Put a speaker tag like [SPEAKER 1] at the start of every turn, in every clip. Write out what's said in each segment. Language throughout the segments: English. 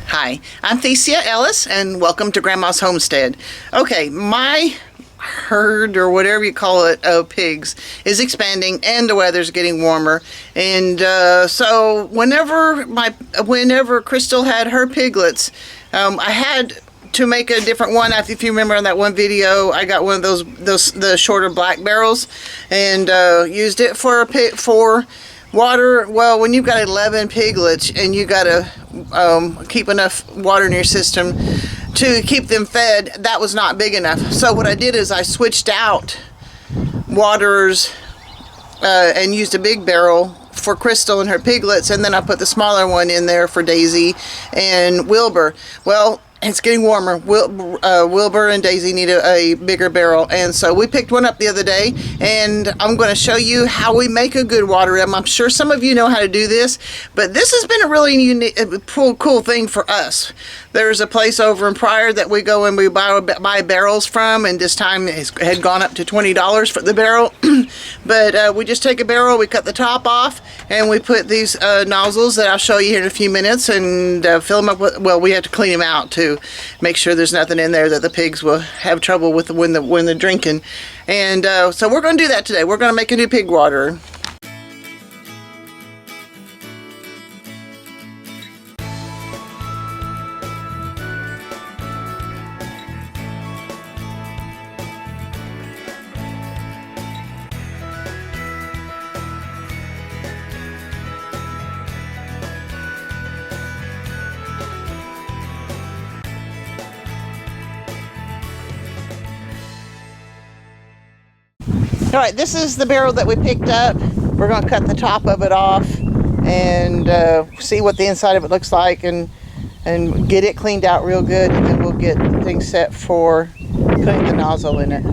[SPEAKER 1] Hi, I'm theciaellis, and welcome to Grandma's Homestead. Okay, my herd, or whatever you call it, of pigs is expanding, and the weather's getting warmer. And so whenever Crystal had her piglets, I had to make a different one. If you remember on that one video, I got one of the shorter black barrels and used it for water. Well, when you've got 11 piglets and you got to keep enough water in your system to keep them fed, that was not big enough. So what I did is I switched out waters and used a big barrel for Crystal and her piglets, and then I put the smaller one in there for Daisy and Wilbur. Well, it's getting warmer. Wilbur and Daisy need a bigger barrel, and so we picked one up the other day, and I'm going to show you how we make a good water rim. I'm sure some of you know how to do this, but this has been a really unique, cool thing for us. There's a place over in Pryor that we go and we buy barrels from, and this time it had gone up to $20 for the barrel. But we just take a barrel, we cut the top off, and we put these nozzles that I'll show you here in a few minutes, and fill them up with, well, we have to clean them out too. Make sure there's nothing in there that the pigs will have trouble with when they're drinking. And so we're going to do that today. We're going to make a new pig water. All right, this is the barrel that we picked up. We're going to cut the top of it off and see what the inside of it looks like, and get it cleaned out real good, and then we'll get things set for putting the nozzle in it.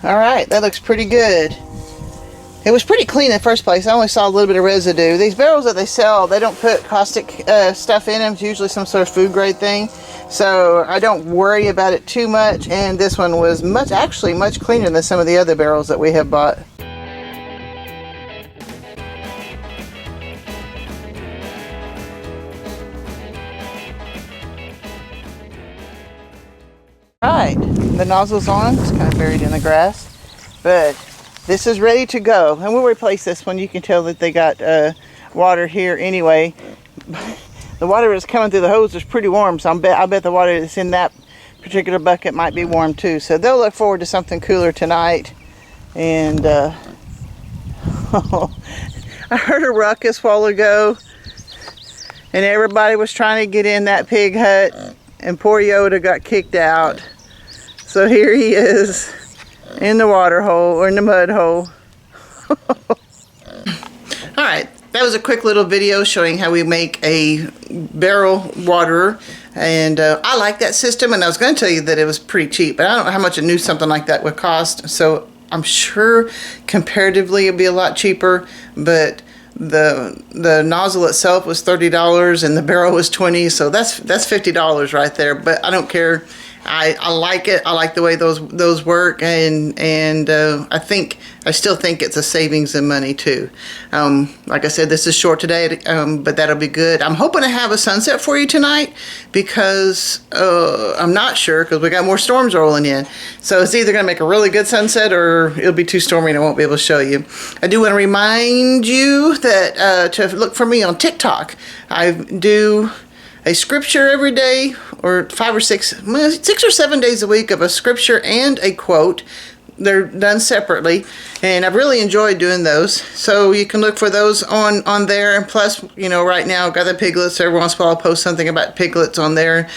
[SPEAKER 1] All right, that looks pretty good. It was pretty clean in the first place. I only saw a little bit of residue. These barrels that they sell, they don't put caustic stuff in them. It's usually some sort of food grade thing. So I don't worry about it too much. And this one was actually much cleaner than some of the other barrels that we have bought. Right, the nozzle's on. It's kind of buried in the grass, but this is ready to go, and we'll replace this one. You can tell that they got water here anyway. The water that's coming through the hose is pretty warm, so I bet the water that's in that particular bucket might be warm too. So they'll look forward to something cooler tonight. And I heard a ruckus a while ago, and everybody was trying to get in that pig hut, and poor Yoda got kicked out. So here he is in the water hole, or in the mud hole. Alright, that was a quick little video showing how we make a barrel waterer. And I like that system, and I was going to tell you that it was pretty cheap, but I don't know how much a new something like that would cost. So I'm sure comparatively it'd be a lot cheaper, but the nozzle itself was $30 and the barrel was $20, so that's $50 right there. But I don't care. I like it. I like the way those work, and I still think it's a savings in money too. Like I said, this is short today, but that'll be good. I'm hoping to have a sunset for you tonight, because I'm not sure, because we got more storms rolling in. So it's either gonna make a really good sunset, or it'll be too stormy and I won't be able to show you. I do want to remind you that to look for me on TikTok. I do a scripture every day, or 5 or 6, 6 or 7 days a week of a scripture and a quote. They're done separately, and I've really enjoyed doing those. So you can look for those on there. And plus, you know, right now I've got the piglets. Every once in a while I'll post something about piglets on there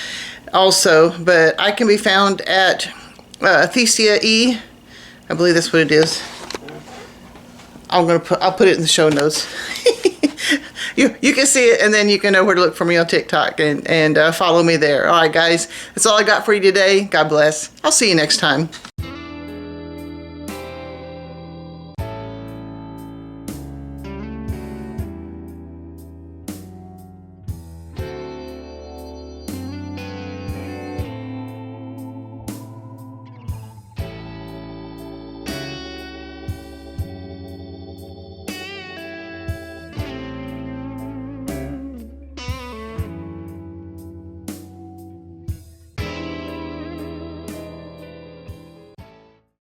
[SPEAKER 1] also. But I can be found at theciaellis. I believe that's what it is. I'll put it in the show notes. You can see it, and then you can know where to look for me on TikTok and follow me there. All right, guys, that's all I got for you today. God bless. I'll see you next time.